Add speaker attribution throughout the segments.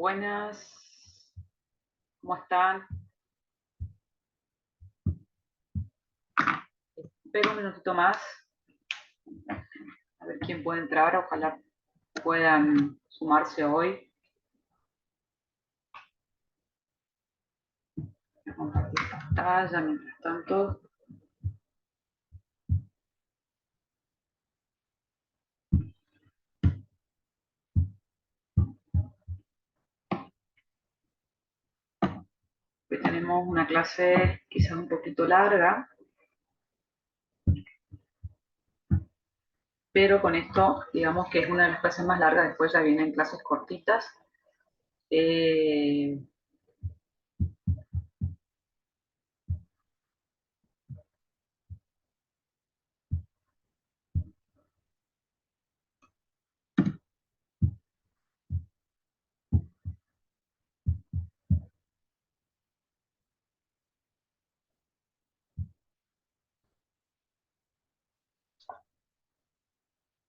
Speaker 1: Buenas, ¿cómo están? Espero un minutito más, a ver quién puede entrar, ojalá puedan sumarse hoy. Voy a compartir pantalla mientras tanto. Hoy tenemos una clase quizás un poquito larga, pero con esto, digamos que es una de las clases más largas, después ya vienen clases cortitas.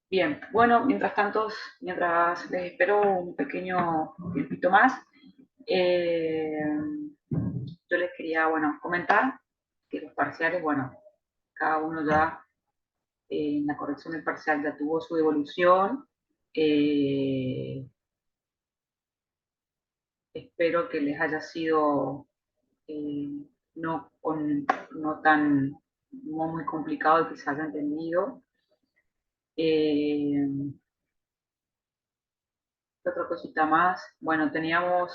Speaker 1: Bien, bueno, mientras tanto, mientras les espero un pequeño tiempito más, yo les quería, bueno, comentar que los parciales, bueno, cada uno ya en la corrección del parcial ya tuvo su devolución. Espero que les haya sido eh, no, no tan no muy complicado y que se haya entendido. Eh, Otra cosita más, bueno, teníamos,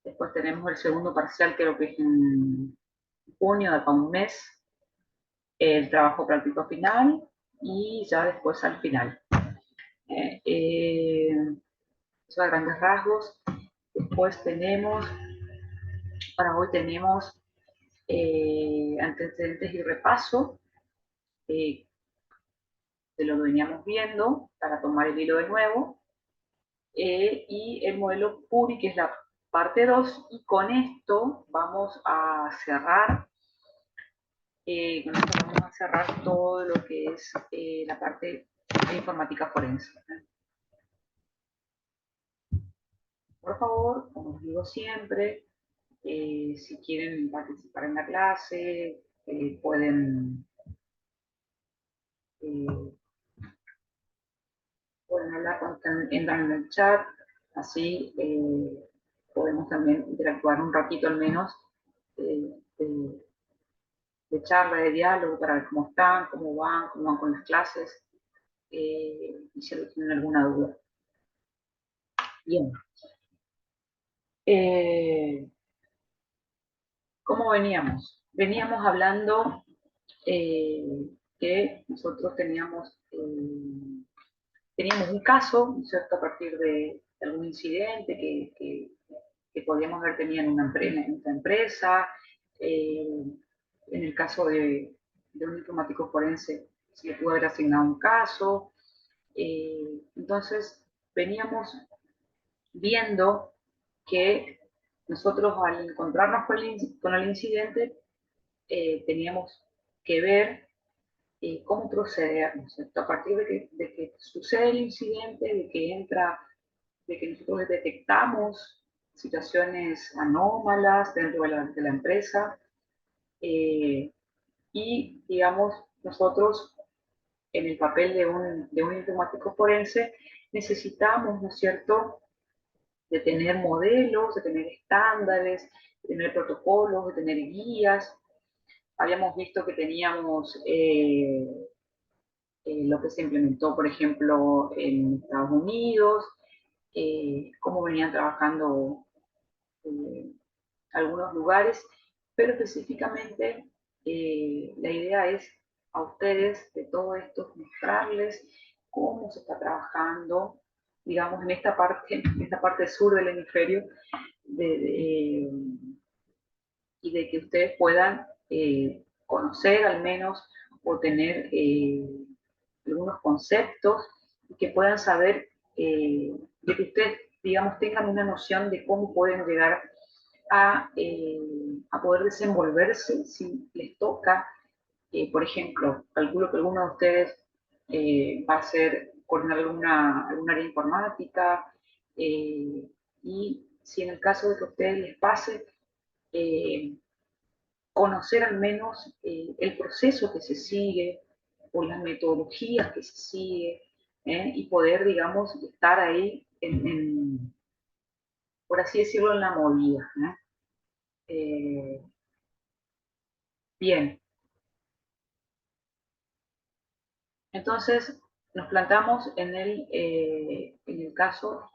Speaker 1: después tenemos el segundo parcial, creo que es en junio, de acá un mes, el trabajo práctico final y ya después al final. Eso a grandes rasgos. Después tenemos, para hoy tenemos antecedentes y repaso de lo que veníamos viendo para tomar el hilo de nuevo. Y el modelo PURI, que es la parte 2, y con esto vamos a cerrar, todo lo que es la parte de informática forense. Por favor, como os digo siempre, si quieren participar en la clase, pueden, eh, pueden hablar cuando entran en el chat, así podemos también interactuar un ratito al menos eh, de, de charla, de diálogo, para ver cómo están, cómo van con las clases, y si tienen alguna duda. Bien. Eh, ¿Cómo veníamos? Veníamos hablando que nosotros teníamos un caso, ¿cierto? A partir de algún incidente que podíamos haber tenido en en nuestra empresa. eh, en el caso de un informático forense, se le pudo haber asignado un caso. Entonces, veníamos viendo que nosotros al encontrarnos con el incidente, teníamos que ver cómo proceder, ¿no es cierto? A partir de que sucede el incidente, de que nosotros detectamos situaciones anómalas dentro de la empresa, eh, y, digamos, nosotros en el papel de un informático forense necesitamos, ¿no es cierto?, de tener modelos, de tener estándares, de tener protocolos, de tener guías. Habíamos visto que teníamos lo que se implementó, por ejemplo, en Estados Unidos, cómo venían trabajando eh, algunos lugares, pero específicamente la idea es a ustedes de todo esto mostrarles cómo se está trabajando, digamos, en esta parte sur del hemisferio, de, y de que ustedes puedan conocer al menos o tener algunos conceptos y que puedan saber, de que ustedes, digamos, tengan una noción de cómo pueden llegar a poder desenvolverse si les toca. Por ejemplo, calculo que alguno de ustedes va a ser coordinar alguna área informática, y si en el caso de que a ustedes les pase, conocer al menos el proceso que se sigue o las metodologías que se sigue, y poder, digamos, estar ahí, por así decirlo, en la movida. Bien, entonces nos plantamos en un caso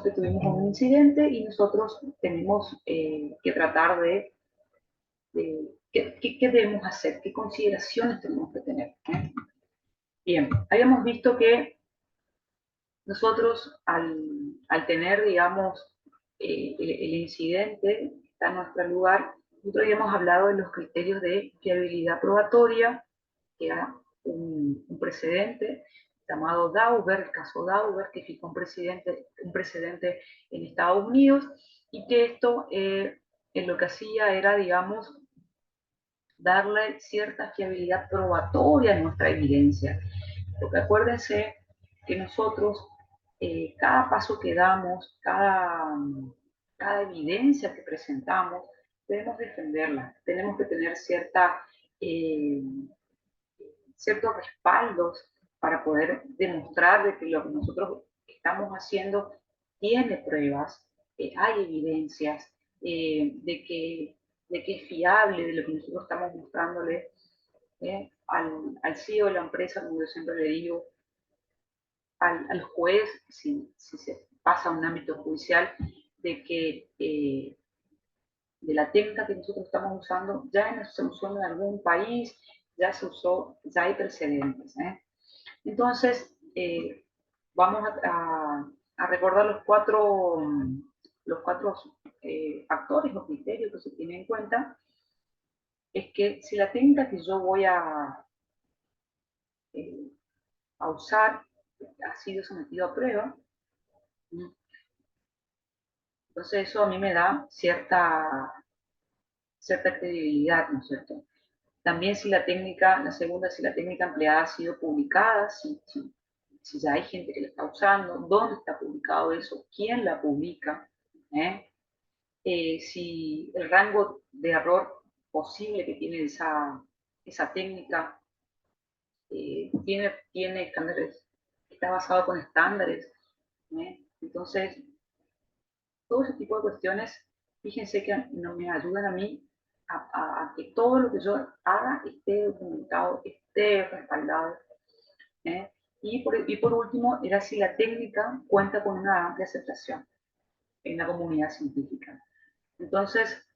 Speaker 1: que tuvimos un incidente y nosotros tenemos que tratar de qué debemos hacer, qué consideraciones tenemos que tener. Bien, habíamos visto que nosotros al tener, digamos, el incidente está en nuestro lugar, nosotros habíamos hablado de los criterios de fiabilidad probatoria, que era un precedente llamado Dauber, el caso Dauber, que fijó un precedente en Estados Unidos, y que esto en lo que hacía era, digamos, darle cierta fiabilidad probatoria a nuestra evidencia. Porque acuérdense que nosotros, cada paso que damos, cada evidencia que presentamos, debemos defenderla, tenemos que tener eh, ciertos respaldos para poder demostrar de que lo que nosotros estamos haciendo tiene pruebas, hay evidencias, de que es fiable de lo que nosotros estamos mostrándole al CEO de la empresa, como yo siempre le digo, al juez, si se pasa a un ámbito judicial, de que de la técnica que nosotros estamos usando ya se usó en algún país, ya se usó, ya hay precedentes. Entonces, vamos a recordar los cuatro factores o criterios que se tienen en cuenta. Es que si la técnica que yo voy a usar ha sido sometido a prueba, entonces eso a mí me da cierta credibilidad, ¿no es cierto? También si la técnica empleada ha sido publicada, si ya hay gente que la está usando, dónde está publicado eso, quién la publica, ¿eh? Si el rango de error posible que tiene esa técnica tiene estándares, está basado con estándares. Entonces, todo ese tipo de cuestiones, fíjense que no me ayudan a mí a que todo lo que yo haga esté documentado, esté respaldado. ¿eh? Y por último, era si la técnica cuenta con una amplia aceptación en la comunidad científica. Entonces,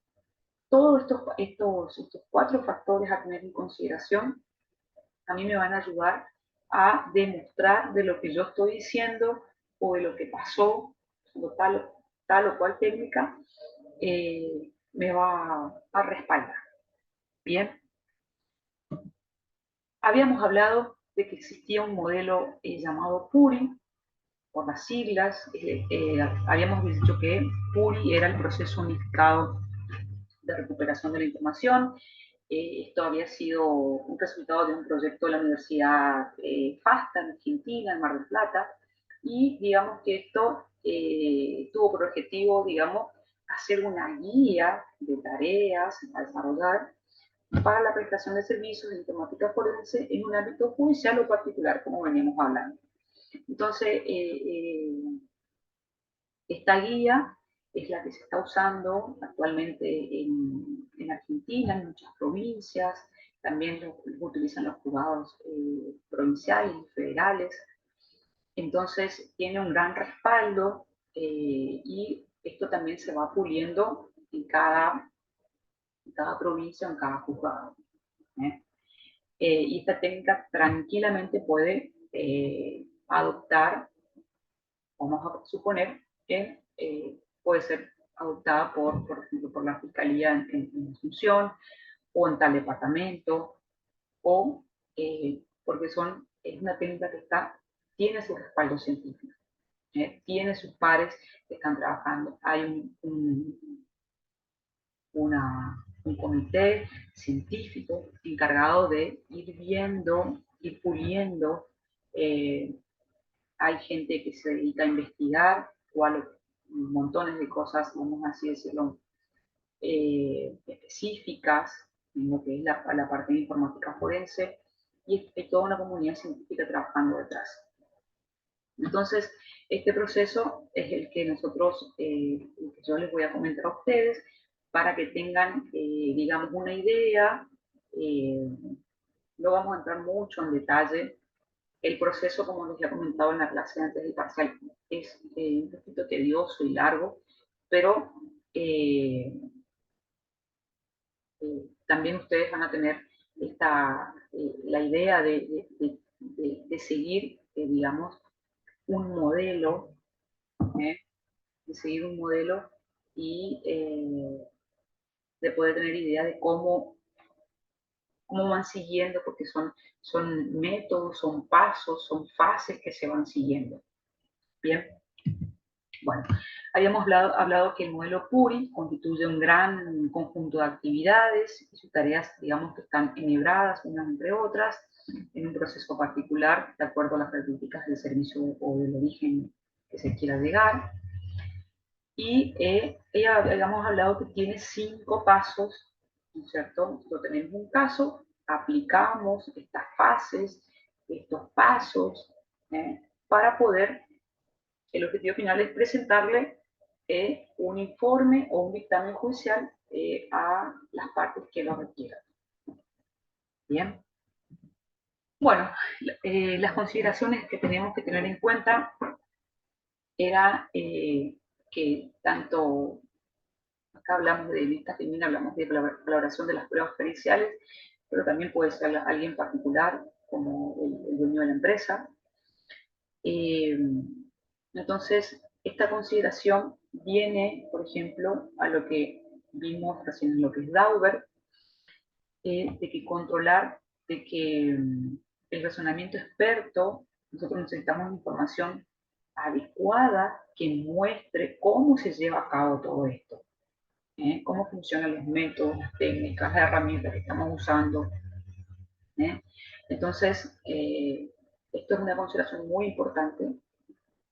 Speaker 1: todos estos cuatro factores a tener en consideración a mí me van a ayudar a demostrar de lo que yo estoy diciendo o de lo que pasó, o tal o cual técnica, me va a respaldar. Bien, habíamos hablado de que existía un modelo llamado PURI, por las siglas. Habíamos dicho que PURI era el proceso unificado de recuperación de la información. Esto había sido un resultado de un proyecto de la Universidad FASTA en Argentina, en Mar del Plata, y digamos que esto tuvo por objetivo, digamos, hacer una guía de tareas a desarrollar para la prestación de servicios de informática forense en un ámbito judicial o particular, como veníamos hablando. Entonces, esta guía es la que se está usando actualmente en Argentina, en muchas provincias, también lo utilizan los juzgados provinciales y federales. Entonces tiene un gran respaldo, y esto también se va puliendo en cada provincia, en cada juzgado. ¿eh? Y esta técnica tranquilamente puede adoptar, vamos a suponer que puede ser adoptada por ejemplo, por la Fiscalía en Asunción o en tal departamento, o porque es una técnica que tiene su respaldo científico, tiene sus pares que están trabajando. Hay un comité científico encargado de ir viendo, ir puliendo hay gente que se dedica a investigar o a montones de cosas, vamos así decirlo, específicas en lo que es la parte de informática forense, y hay toda una comunidad científica trabajando detrás. Entonces, este proceso es el que nosotros, el que yo les voy a comentar a ustedes, para que tengan, digamos, una idea. No vamos a entrar mucho en detalle. El proceso, como les he comentado en la clase antes del parcial, es un poquito tedioso y largo, pero también ustedes van a tener la idea de seguir, digamos, un modelo, ¿eh? De seguir un modelo y de poder tener idea de cómo van siguiendo, porque son métodos, son pasos, son fases que se van siguiendo. Bien, bueno, habíamos hablado que el modelo PURI constituye un gran conjunto de actividades y sus tareas, digamos, que están enhebradas unas entre otras en un proceso particular, de acuerdo a las características del servicio o del origen que se quiera llegar. Y ella habíamos hablado que tiene 5 pasos, ¿no es cierto? Nosotros tenemos un caso, aplicamos estas fases, estos pasos, para poder, el objetivo final es presentarle un informe o un dictamen judicial a las partes que lo requieran. Bien. Bueno, las consideraciones que tenemos que tener en cuenta era que tanto acá hablamos de vista femenina, hablamos de valoración de las pruebas periciales, pero también puede ser alguien particular, como el dueño de la empresa. Entonces, esta consideración viene, por ejemplo, a lo que vimos recién en lo que es Dauber, de que controlar, de que el razonamiento experto, nosotros necesitamos información adecuada que muestre cómo se lleva a cabo todo esto. Cómo funcionan los métodos, las técnicas, las herramientas que estamos usando. Entonces, esto es una consideración muy importante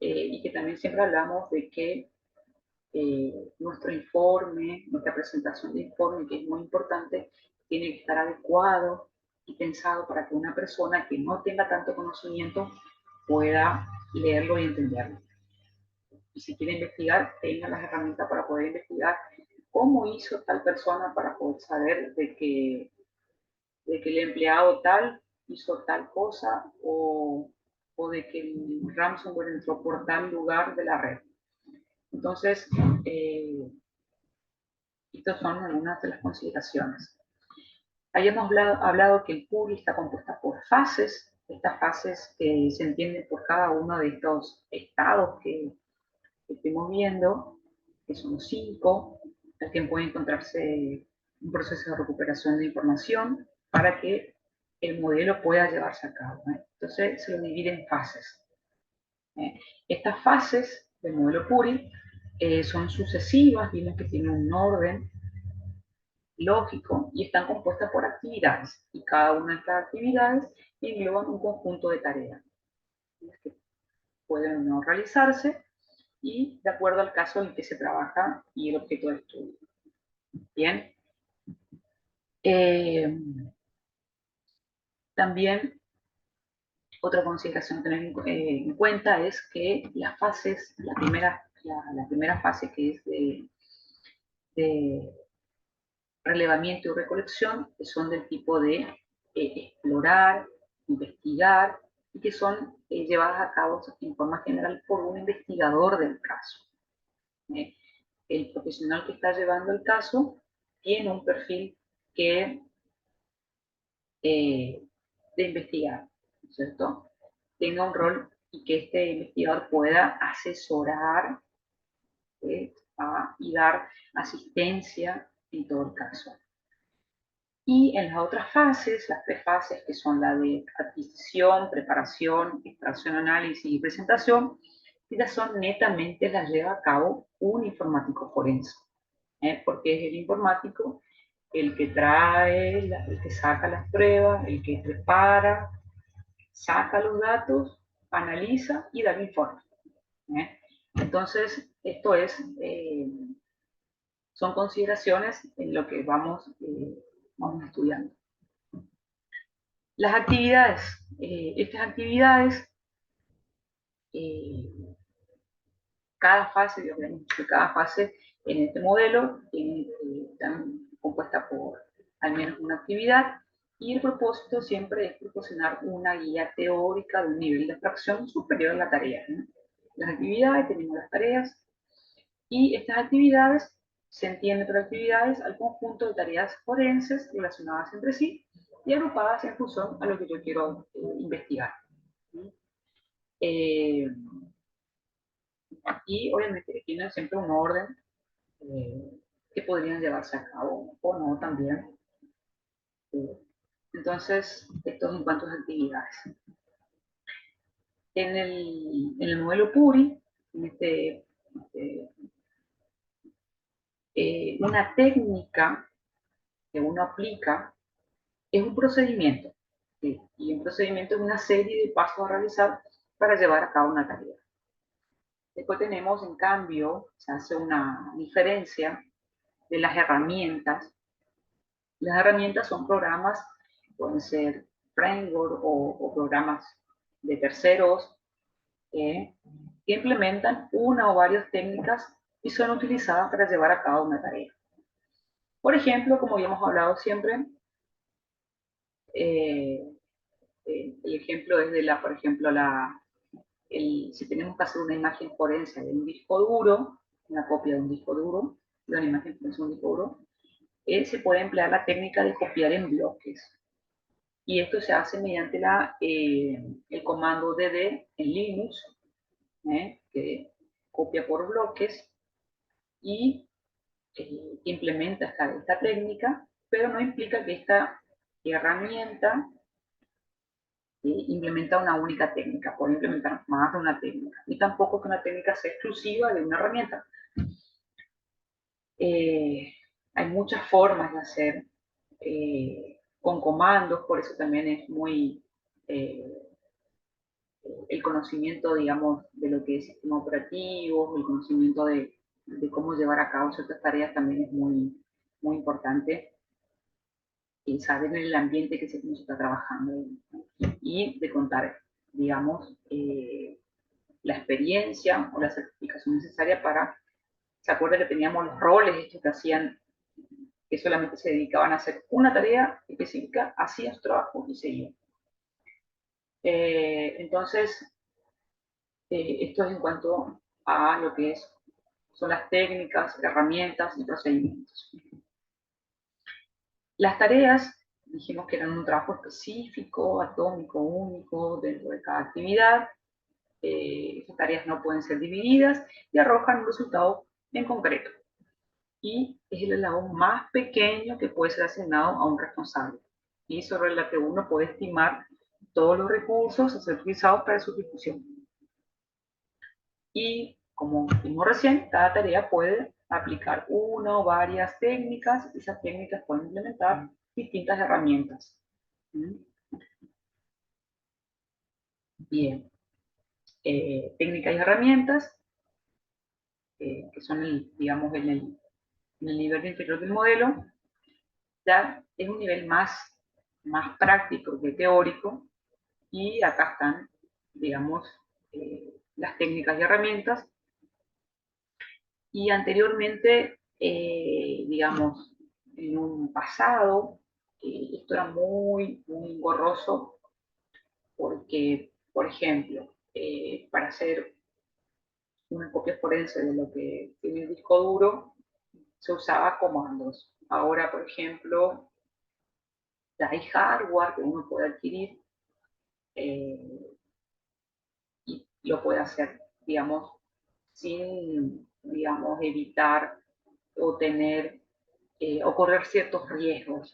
Speaker 1: y que también siempre hablamos de que nuestro informe, nuestra presentación de informe, que es muy importante, tiene que estar adecuado y pensado para que una persona que no tenga tanto conocimiento pueda leerlo y entenderlo. Y si quiere investigar, tenga las herramientas para poder investigar cómo hizo tal persona para poder saber de que el empleado tal hizo tal cosa o de que el ransomware entró por tal lugar de la red. Entonces, estas son algunas de las consideraciones. Habíamos hablado que el PURI está compuesta por fases. Estas fases se entienden por cada uno de estos estados que estemos viendo, que son 5, el que puede encontrarse un proceso de recuperación de información para que el modelo pueda llevarse a cabo. Entonces se lo divide en fases. Estas fases del modelo PURI son sucesivas, vimos que tienen un orden lógico y están compuestas por actividades. Y cada una de estas actividades engloban un conjunto de tareas que pueden o no realizarse y de acuerdo al caso en el que se trabaja y el objeto de estudio. Bien. También otra consideración a tener en cuenta es que las fases, la primera fase que es de relevamiento y recolección, que son del tipo de explorar, investigar, y que son llevadas a cabo en forma general por un investigador del caso. El profesional que está llevando el caso tiene un perfil que de investigar, ¿no es cierto? Tenga un rol y que este investigador pueda asesorar y dar asistencia en todo el caso. Y en las otras fases, las 3 fases que son la de adquisición, preparación, extracción, análisis y presentación, estas son netamente las lleva a cabo un informático forense, porque es el informático el que trae, el que saca las pruebas, el que prepara, saca los datos, analiza y da el informe. Entonces, esto es, son consideraciones en lo que vamos estudiando. Las actividades. Estas actividades, cada fase, cada fase en este modelo está compuesta por al menos una actividad, y el propósito siempre es proporcionar una guía teórica de un nivel de abstracción superior a la tarea, ¿no? Las actividades, tenemos las tareas, y estas actividades se entiende por actividades al conjunto de tareas forenses relacionadas entre sí y agrupadas en función a lo que yo quiero investigar. Y obviamente tienen siempre un orden que podrían llevarse a cabo o no también. Entonces, esto es en cuanto a actividades. En el modelo PURI, una técnica que uno aplica es un procedimiento. ¿Sí? Y un procedimiento es una serie de pasos a realizar para llevar a cabo una tarea. Después tenemos, en cambio, se hace una diferencia de las herramientas. Las herramientas son programas, pueden ser framework o programas de terceros, que implementan una o varias técnicas y son utilizadas para llevar a cabo una tarea. Por ejemplo, como ya hemos hablado siempre, el ejemplo es de por ejemplo, si tenemos que hacer una imagen forense de un disco duro, una copia de un disco duro, de una imagen forense de un disco duro, se puede emplear la técnica de copiar en bloques. Y esto se hace mediante el comando dd en Linux, que copia por bloques y implementa esta técnica, pero no implica que esta herramienta implementa una única técnica, puede implementar más de una técnica, y tampoco que una técnica sea exclusiva de una herramienta. Hay muchas formas de hacer con comandos, por eso también es muy el conocimiento, digamos, de lo que es sistema operativo, el conocimiento de cómo llevar a cabo ciertas tareas también es muy, muy importante, y saber en el ambiente que se está trabajando, y de contar, digamos, la experiencia o la certificación necesaria para, ¿se acuerda que teníamos los roles estos que hacían, que solamente se dedicaban a hacer una tarea específica, hacían su trabajo y seguían? Entonces, esto es en cuanto a lo que son las técnicas, herramientas y procedimientos. Las tareas, dijimos que eran un trabajo específico, atómico, único, dentro de cada actividad. Estas tareas no pueden ser divididas y arrojan un resultado en concreto. Y es el eslabón más pequeño que puede ser asignado a un responsable, y sobre la que uno puede estimar todos los recursos a ser utilizados para su ejecución. Y como vimos recién, cada tarea puede aplicar una o varias técnicas, y esas técnicas pueden implementar distintas herramientas. Bien, técnicas y herramientas, que son, digamos, en el nivel inferior del modelo, ya es un nivel más práctico que teórico, y acá están, digamos, las técnicas y herramientas. Y anteriormente, digamos, en un pasado, esto era muy, muy engorroso, porque, por ejemplo, para hacer una copia forense de lo que tiene el disco duro, se usaba comandos. Ahora, por ejemplo, ya hay hardware que uno puede adquirir, y lo puede hacer, digamos, sin, digamos, evitar o tener o correr ciertos riesgos.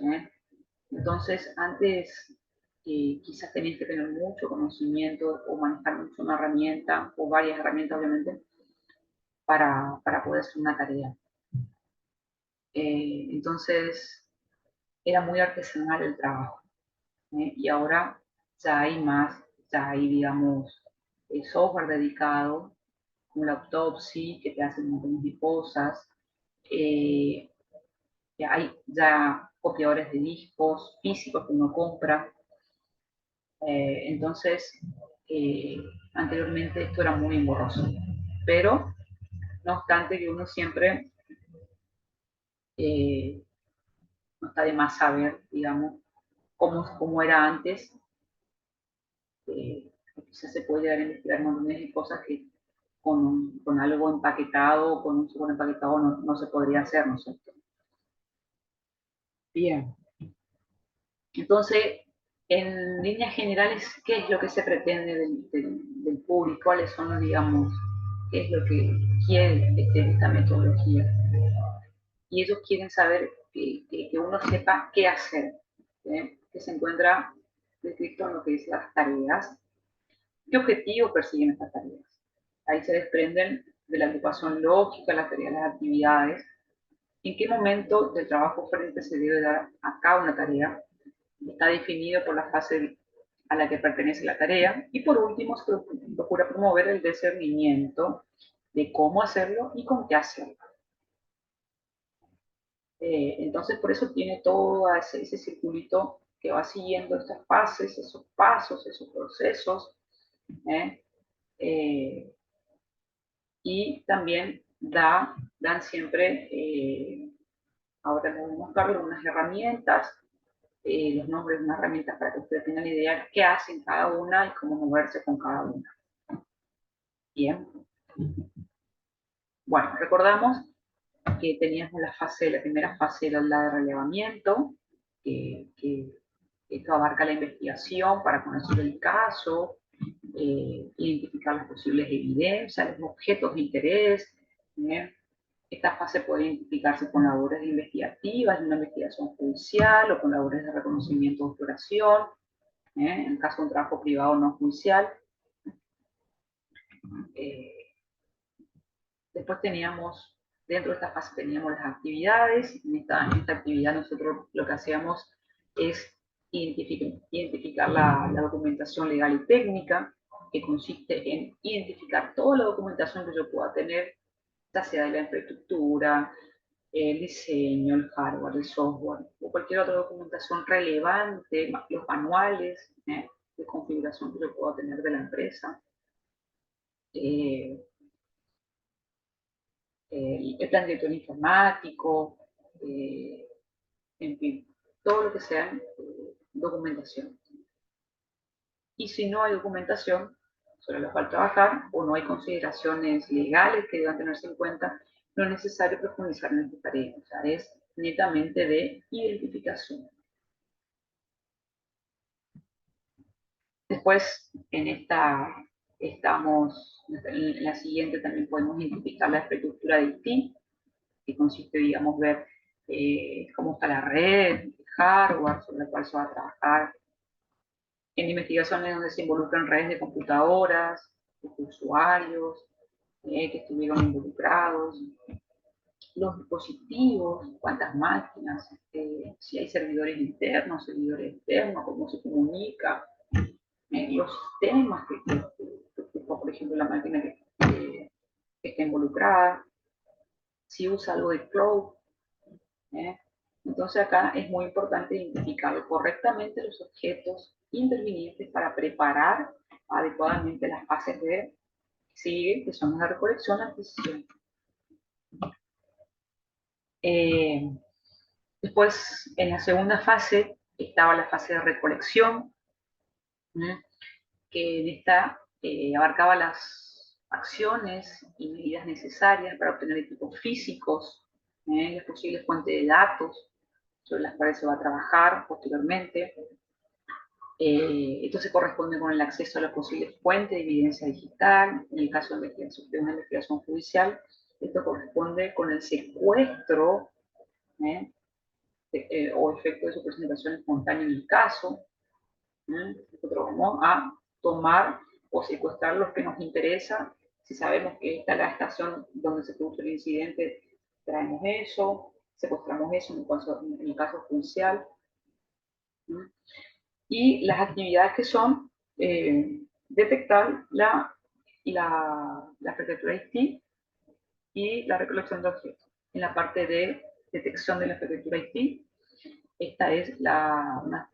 Speaker 1: Entonces, antes quizás tenías que tener mucho conocimiento o manejar mucho una herramienta o varias herramientas, obviamente, para poder hacer una tarea. Entonces, era muy artesanal el trabajo. Y ahora ya hay más, ya hay, digamos, software dedicado, como la autopsy, que te hace un montón de cosas. Hay ya copiadores de discos físicos que uno compra. Entonces, anteriormente esto era muy engorroso. Pero, no obstante, que uno siempre no está de más saber, digamos, cómo era antes. Quizás se puede llegar a investigar montones de cosas que con algo empaquetado, con un software empaquetado no se podría hacer, ¿no es cierto? Bien. Entonces, en líneas generales, ¿qué es lo que se pretende del público? ¿Cuáles son, digamos, qué es lo que quiere esta metodología? Y ellos quieren saber que uno sepa qué hacer, ¿sí? Que se encuentra descrito en lo que dice las tareas. ¿Qué objetivo persiguen estas tareas? Ahí se desprenden de la agrupación lógica, las tareas, las actividades. ¿En qué momento del trabajo frente se debe dar a cabo una tarea? Está definido por la fase a la que pertenece la tarea. Y por último, se procura promover el discernimiento de cómo hacerlo y con qué hacerlo. Entonces, por eso tiene todo ese circulito que va siguiendo estas fases, esos pasos, esos procesos. ¿eh? Y también dan siempre, ahora les voy a mostrar unas herramientas, los nombres de unas herramientas para que ustedes tengan idea qué hacen cada una y cómo moverse con cada una. Bien. Bueno, recordamos que teníamos la primera fase era la de relevamiento, que esto abarca la investigación para conocer el caso, identificar las posibles evidencias, los objetos de interés. Esta fase puede identificarse con labores investigativas, de una investigación judicial o con labores de reconocimiento de exploración, en el caso de un trabajo privado no judicial. Después teníamos, dentro de esta fase teníamos las actividades. En esta actividad nosotros lo que hacíamos es identificar la documentación legal y técnica, que consiste en identificar toda la documentación que yo pueda tener, ya sea de la infraestructura, el diseño, el hardware, el software, o cualquier otra documentación relevante, los manuales de configuración que yo pueda tener de la empresa. El plan director informático, en fin, todo lo que sea documentación. Y si no hay documentación sobre la cual trabajar o no hay consideraciones legales que deban tenerse en cuenta, no es necesario profundizar en esta tarea. O sea, es netamente de identificación. Después, en la siguiente también podemos identificar la infraestructura del TIC, que consiste, digamos, ver cómo está la red, el hardware sobre el cual se va a trabajar. En investigaciones donde se involucran redes de computadoras, los usuarios que estuvieron involucrados, los dispositivos, cuántas máquinas, si hay servidores internos, servidores externos, cómo se comunica, los sistemas por ejemplo, la máquina que está involucrada, si usa algo de cloud. Entonces acá es muy importante identificar correctamente los objetos intervinientes para preparar adecuadamente las fases de sigue, que son la recolección y adquisición. Después, en la segunda fase, estaba la fase de recolección, que en esta abarcaba las acciones y medidas necesarias para obtener equipos físicos, las posibles fuentes de datos sobre las cuales se va a trabajar posteriormente. Esto se corresponde con el acceso a las posibles fuentes de evidencia digital. En el caso de una investigación judicial, esto corresponde con el secuestro o efecto de su presentación espontánea en el caso. Nosotros vamos a tomar o secuestrar los que nos interesa. Si sabemos que esta es la estación donde se produjo el incidente, traemos eso, secuestramos eso en el caso judicial. Y las actividades que son detectar la y la arquitectura IT y la recolección de objetos. En la parte de detección de la arquitectura IT, esta es la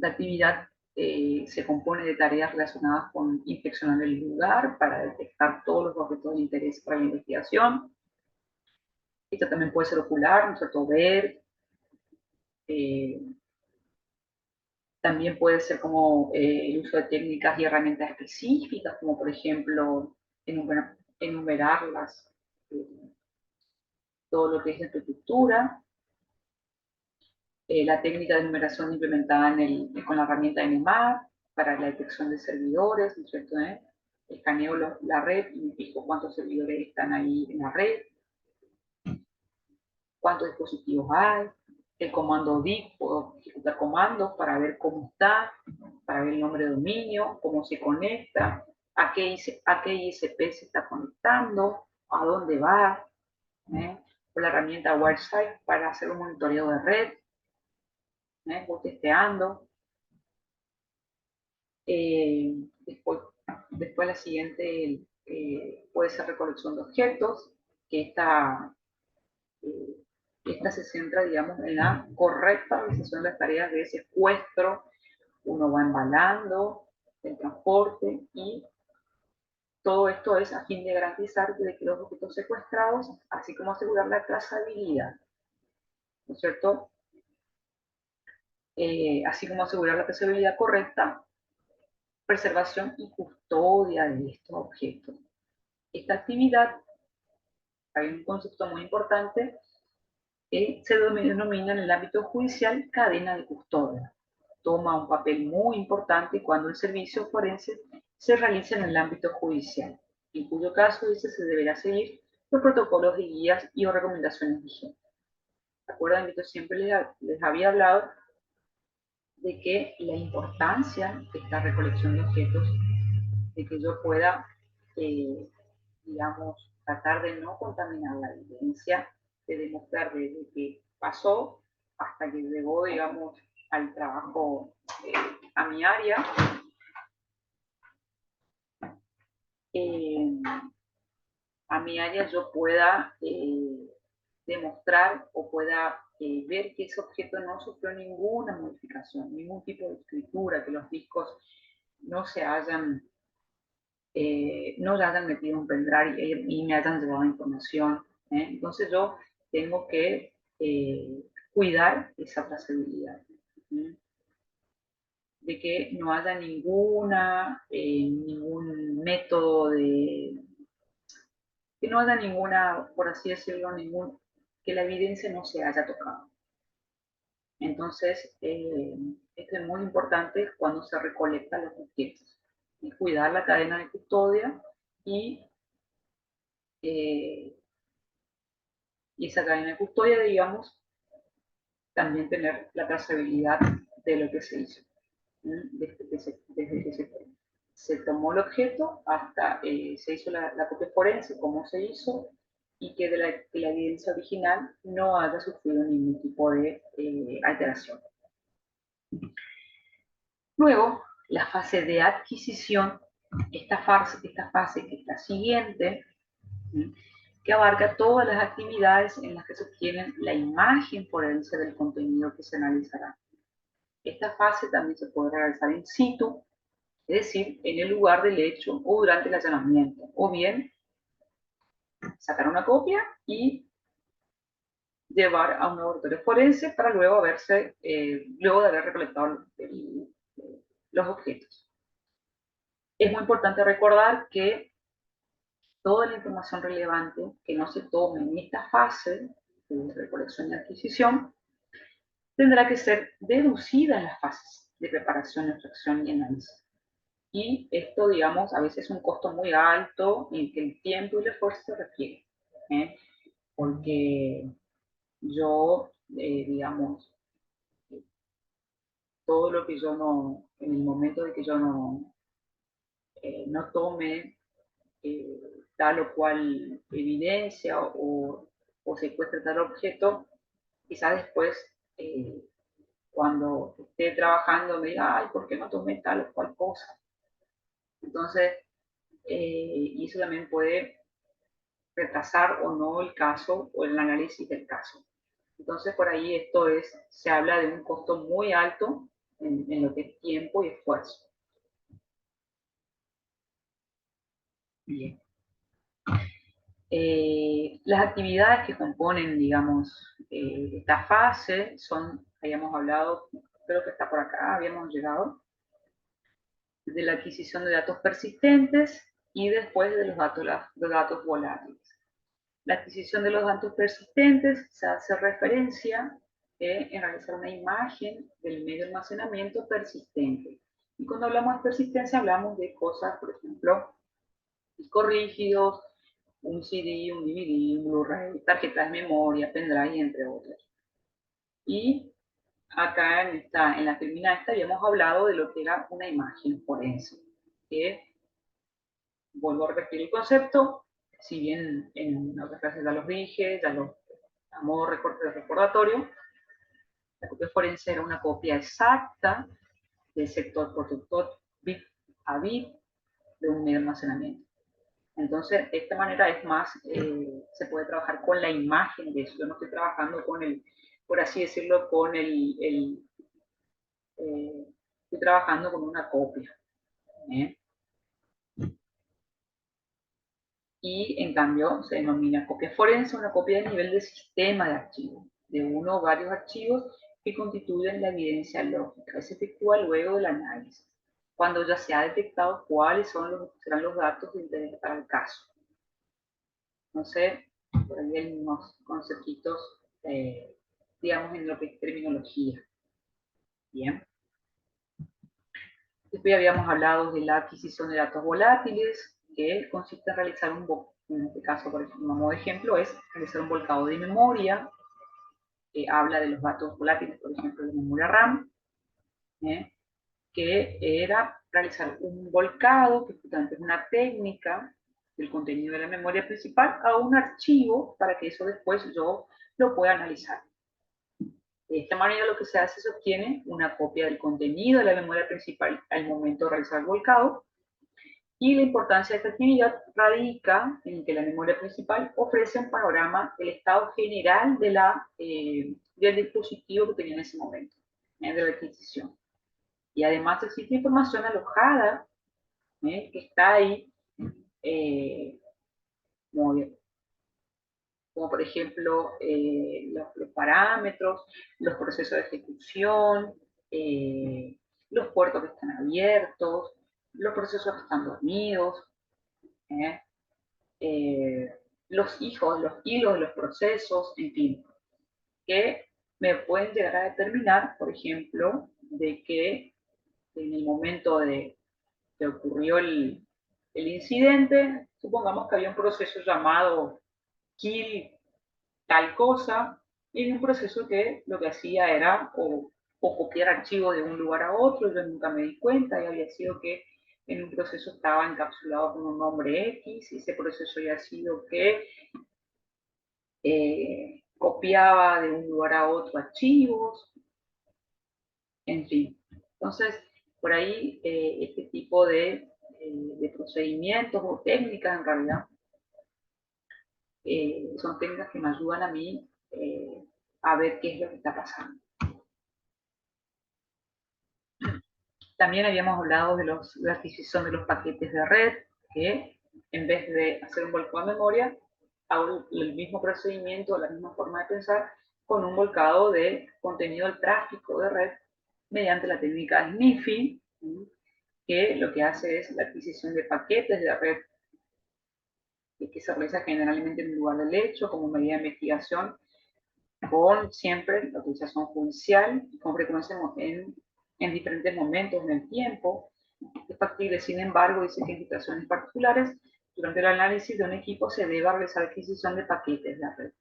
Speaker 1: actividad se compone de tareas relacionadas con inspeccionar el lugar para detectar todos los objetos de interés para la investigación. Esto también puede ser ocular, ¿no es cierto? Ver. Eh, También puede ser como el uso de técnicas y herramientas específicas, como por ejemplo enumerarlas, todo lo que es infraestructura. La técnica de numeración implementada con la herramienta NMAP para la detección de servidores, ¿no es cierto? Escaneo la red y me fijo cuántos servidores están ahí en la red, cuántos dispositivos hay. El comando DIC, puedo ejecutar comandos para ver cómo está, para ver el nombre de dominio, cómo se conecta, a qué ISP se está conectando, a dónde va. Con la herramienta WireSite para hacer un monitoreo de red, voy testeando. Después la siguiente puede ser recolección de objetos, que esta se centra, digamos, en la correcta realización de las tareas de secuestro. Uno va embalando el transporte y todo esto es a fin de garantizar de que los objetos secuestrados, así como asegurar la trazabilidad, ¿no es cierto? Así como asegurar la trazabilidad correcta, preservación y custodia de estos objetos. Esta actividad, hay un concepto muy importante, que se denomina en el ámbito judicial cadena de custodia. Toma un papel muy importante cuando el servicio forense se realiza en el ámbito judicial, en cuyo caso se deberá seguir los protocolos y guías y o recomendaciones vigentes. ¿De acuerdo? Yo siempre les había hablado de que la importancia de esta recolección de objetos, de que yo pueda, digamos, tratar de no contaminar la evidencia, de demostrar desde que pasó hasta que llegó, digamos, al trabajo, a mi área, eh, yo pueda demostrar o pueda ver que ese objeto no sufrió ninguna modificación, ningún tipo de escritura, que los discos no se hayan, no le hayan metido un pendrive y me hayan llevado información. Entonces yo tengo que cuidar esa trazabilidad. De que no haya ningún método que no haya ninguna, por así decirlo, que la evidencia no se haya tocado. Entonces, esto es muy importante cuando se recolectan los objetos. Y cuidar la cadena de custodia y, eh, y esa cadena de custodia, digamos, también tener la trazabilidad de lo que se hizo. Desde que se tomó el objeto hasta se hizo la copia forense, cómo se hizo, y que de la evidencia original no haya sufrido ningún tipo de alteración. Luego, la fase de adquisición, esta fase que es la siguiente, que abarca todas las actividades en las que se obtiene la imagen forense del contenido que se analizará. Esta fase también se puede realizar in situ, es decir, en el lugar del hecho o durante el allanamiento, o bien sacar una copia y llevar a un laboratorio forense para luego luego de haber recolectado los objetos. Es muy importante recordar que toda la información relevante que no se tome en esta fase de recolección y adquisición tendrá que ser deducida en las fases de preparación, extracción y análisis. Y esto, digamos, a veces es un costo muy alto en que el tiempo y el esfuerzo se requiere. Porque yo, digamos, todo lo que yo no, en el momento de que yo no tome tal o cual evidencia o secuestre tal objeto, quizás después, cuando esté trabajando, me diga, ay, ¿por qué no tomé tal o cual cosa? Entonces, y eso también puede retrasar o no el caso o el análisis del caso. Entonces, por ahí se habla de un costo muy alto en lo que es tiempo y esfuerzo. Bien. Las actividades que componen, digamos, esta fase son, habíamos hablado, creo que está por acá, habíamos llegado, de la adquisición de datos persistentes y después de los datos volátiles. La adquisición de los datos persistentes se hace referencia en realizar una imagen del medio de almacenamiento persistente. Y cuando hablamos de persistencia hablamos de cosas, por ejemplo, discos rígidos, un CD, un DVD, un Blu-ray, tarjetas de memoria, pendrive, entre otros. Y acá en la terminal esta habíamos hablado de lo que era una imagen forense, que vuelvo a repetir el concepto, si bien en otras clases ya los dije, ya los a modo de recordatorio, la copia forense era una copia exacta del sector protector bit a bit de un medio de almacenamiento. Entonces, de esta manera es más, se puede trabajar con la imagen de eso. Yo no estoy trabajando con el, por así decirlo, con estoy trabajando con una copia. ¿Eh? Y en cambio se denomina copia forense una copia de nivel de sistema de archivos, de uno o varios archivos que constituyen la evidencia lógica. Se efectúa luego del análisis, cuando ya se ha detectado cuáles serán los datos de interés para el caso. Entonces, por ahí hay unos conceptitos, digamos, en lo que es terminología. Bien. Después habíamos hablado de la adquisición de datos volátiles, que consiste en realizar en este caso, por ejemplo, un modo de ejemplo es realizar un volcado de memoria, que habla de los datos volátiles, por ejemplo, de memoria RAM, que era realizar un volcado, que justamente es una técnica del contenido de la memoria principal, a un archivo para que eso después yo lo pueda analizar. De esta manera lo que se hace es obtiene una copia del contenido de la memoria principal al momento de realizar el volcado, y la importancia de esta actividad radica en que la memoria principal ofrece un panorama del estado general del dispositivo que tenía en ese momento, de la adquisición. Y además existe información alojada que está ahí, como, como por ejemplo los parámetros, los procesos de ejecución, los puertos que están abiertos, los procesos que están dormidos, ¿eh? Los hilos de los procesos, en fin, que me pueden llegar a determinar, por ejemplo, de que en el momento de que ocurrió el incidente, supongamos que había un proceso llamado kill tal cosa, y había un proceso que lo que hacía era o copiar archivos de un lugar a otro, yo nunca me di cuenta, y había sido que en un proceso estaba encapsulado con un nombre X, y ese proceso había sido que copiaba de un lugar a otro archivos, en fin. Entonces, por ahí este tipo de procedimientos o técnicas en realidad son técnicas que me ayudan a mí a ver qué es lo que está pasando. También habíamos hablado de la adquisición de los paquetes de red, que en vez de hacer un volcado de memoria, hago el mismo procedimiento, la misma forma de pensar, con un volcado de contenido del tráfico de red mediante la técnica sniffing, que lo que hace es la adquisición de paquetes de red que se realiza generalmente en un lugar del hecho como medida de investigación, con siempre la autorización judicial y con frecuencia en diferentes momentos en el tiempo. Es factible, sin embargo, dice que en situaciones particulares, durante el análisis de un equipo se debe realizar adquisición de paquetes de la red.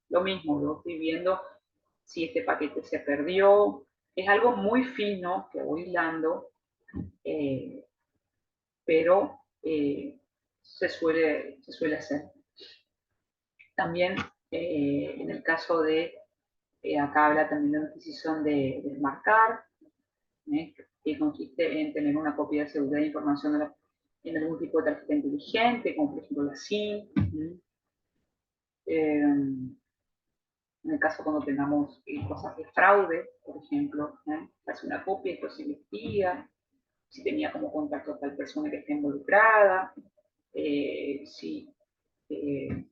Speaker 1: Lo mismo, yo estoy viendo si este paquete se perdió. Es algo muy fino que voy hilando, pero se suele hacer. También en el caso de, acá habla también de una adquisición de smart card, que consiste en tener una copia de seguridad de información en algún tipo de tarjeta inteligente, como por ejemplo la SIM. En el caso cuando tengamos cosas de fraude, por ejemplo, hace una copia y después se investiga, si tenía como contacto a tal persona que esté involucrada, si, eh,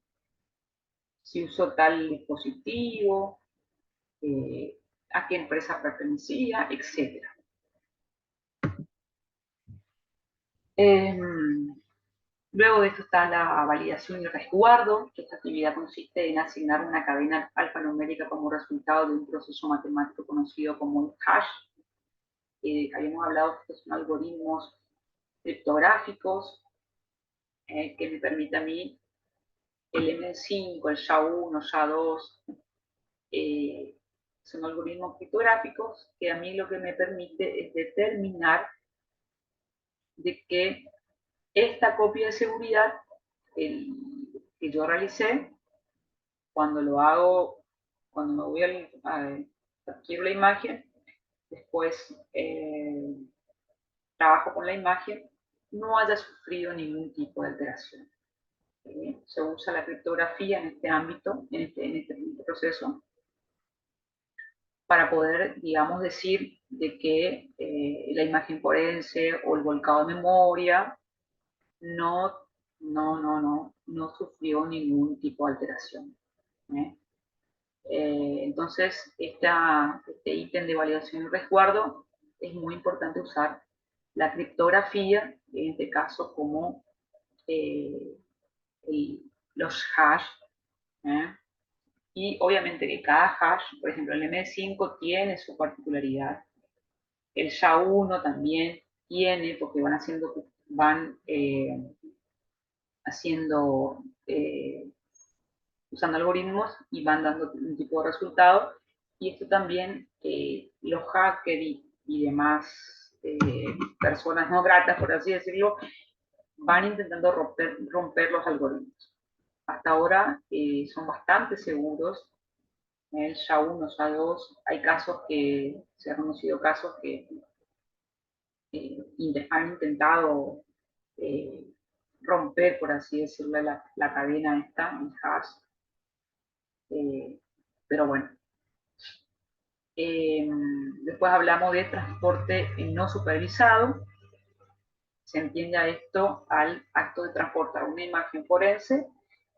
Speaker 1: si usó tal dispositivo, a qué empresa pertenecía, etc. Luego de esto está la validación y el resguardo, que esta actividad consiste en asignar una cadena alfanumérica como resultado de un proceso matemático conocido como el hash. Habíamos hablado que estos son algoritmos criptográficos que me permite a mí el M5, el SHA-1, SHA-2, son algoritmos criptográficos que a mí lo que me permite es determinar de que esta copia de seguridad que yo realicé, cuando lo hago, cuando me voy a adquiero la imagen, después trabajo con la imagen, no haya sufrido ningún tipo de alteración. Se usa la criptografía en este ámbito, en este proceso, para poder, digamos, decir de que la imagen forense o el volcado de memoria no, no sufrió ningún tipo de alteración. ¿eh? Entonces, este ítem de validación y resguardo es muy importante usar la criptografía, en este caso como eh, los hash, ¿eh? Y obviamente que cada hash, por ejemplo, el M5 tiene su particularidad, el SHA-1 también tiene, porque haciendo, usando algoritmos y van dando un tipo de resultado. Y esto también, los hackers y demás personas no gratas, por así decirlo, van intentando romper los algoritmos. Hasta ahora son bastante seguros. El SHA-1, SHA-2, hay casos que, se han conocido casos que han intentado eh, romper, por así decirlo, la cadena esta, el hash. Pero bueno. Después hablamos de transporte no supervisado. Se entiende a esto al acto de transportar una imagen forense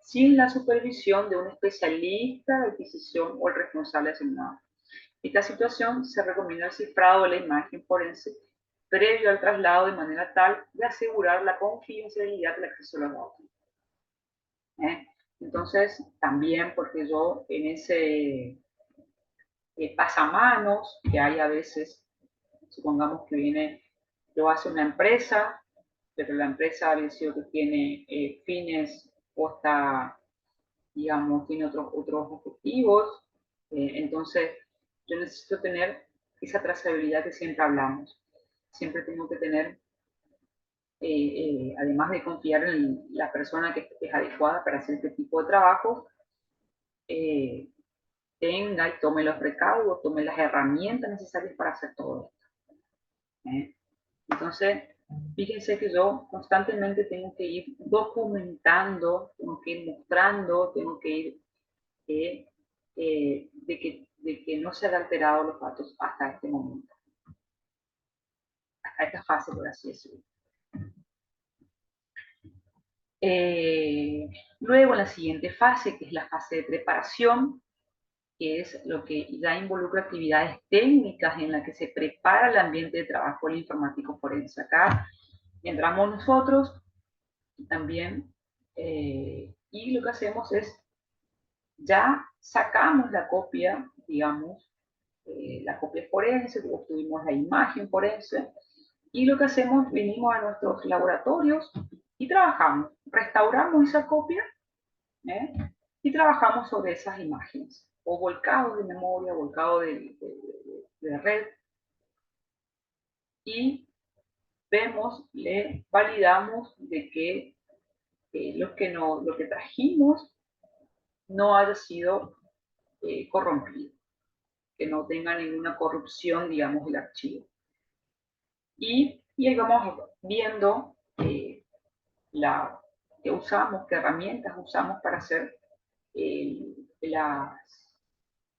Speaker 1: sin la supervisión de un especialista de adquisición o el responsable asignado. En esta situación se recomienda el cifrado de la imagen forense previo al traslado de manera tal de asegurar la confidencialidad del acceso a los datos. Entonces, también porque yo en ese pasamanos que hay a veces, supongamos que lo hace una empresa, pero la empresa ha sido que tiene fines o está, digamos, tiene otros objetivos, entonces yo necesito tener esa trazabilidad que siempre hablamos. Siempre tengo que tener, además de confiar en la persona que es adecuada para hacer este tipo de trabajos, tenga y tome los recaudos, tome las herramientas necesarias para hacer todo esto. Entonces, fíjense que yo constantemente tengo que ir documentando, tengo que ir mostrando, tengo que ir de que no se han alterado los datos hasta este momento, hasta esta fase, por así decirlo. Luego, la siguiente fase, que es la fase de preparación, que es lo que ya involucra actividades técnicas en la que se prepara el ambiente de trabajo del informático forense. Acá entramos nosotros también y lo que hacemos es ya sacamos la copia, digamos, la copia forense, obtuvimos la imagen forense y lo que hacemos, venimos a nuestros laboratorios y trabajamos, restauramos esa copia ¿eh? Y trabajamos sobre esas imágenes, o volcados de memoria, volcados de red, y vemos, le validamos de que lo que trajimos no haya sido corrompido, que no tenga ninguna corrupción, digamos, del archivo. Y ahí vamos viendo qué usamos, qué herramientas usamos para hacer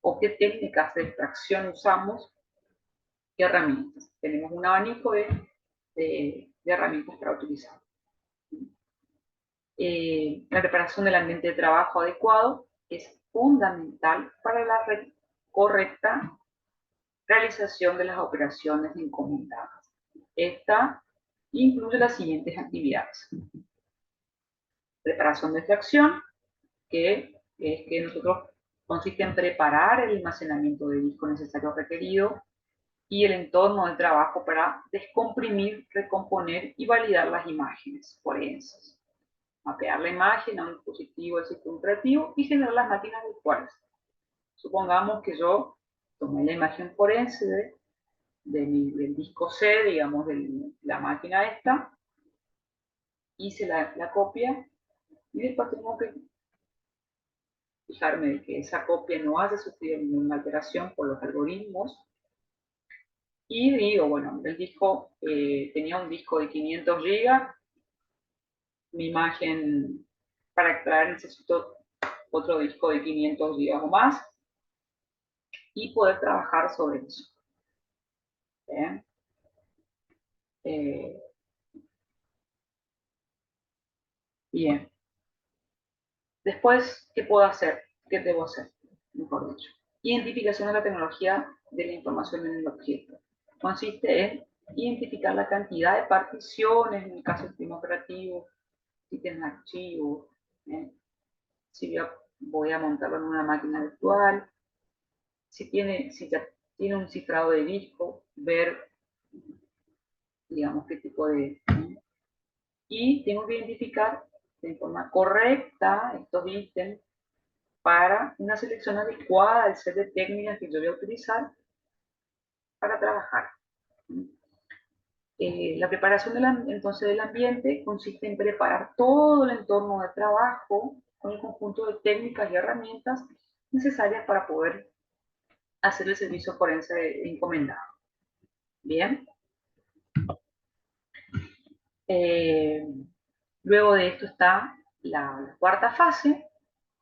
Speaker 1: o qué técnicas de extracción usamos, qué herramientas. Tenemos un abanico de herramientas para utilizar. La preparación del ambiente de trabajo adecuado es fundamental para la correcta realización de las operaciones encomendadas. Esta incluye las siguientes actividades. Preparación de extracción, que es que nosotros consiste en preparar el almacenamiento de disco necesario requerido y el entorno de trabajo para descomprimir, recomponer y validar las imágenes forenses. Mapear la imagen a un dispositivo del sistema operativo y generar las máquinas virtuales. Supongamos que yo tomé la imagen forense del disco C, digamos, de la máquina esta, hice la copia y después tengo que fijarme de que esa copia no haya sufrido ninguna alteración por los algoritmos. Y digo, bueno, el disco tenía un disco de 500 GB, mi imagen para extraer necesito otro disco de 500 GB o más y poder trabajar sobre eso. ¿Bien? Bien. Después, ¿qué puedo hacer? ¿Qué debo hacer? Mejor dicho. Identificación de la tecnología de la información en el objeto. Consiste en identificar la cantidad de particiones, en el caso del sistema operativo, si tienen archivos, si voy a montarlo en una máquina virtual, si ya tiene un cifrado de disco, ver, digamos, qué tipo de... Y tengo que identificar de forma correcta estos ítems para una selección adecuada del set de técnicas que yo voy a utilizar para trabajar. La preparación entonces del ambiente consiste en preparar todo el entorno de trabajo con el conjunto de técnicas y herramientas necesarias para poder hacer el servicio forense encomendado. Bien. Luego de esto está la cuarta fase,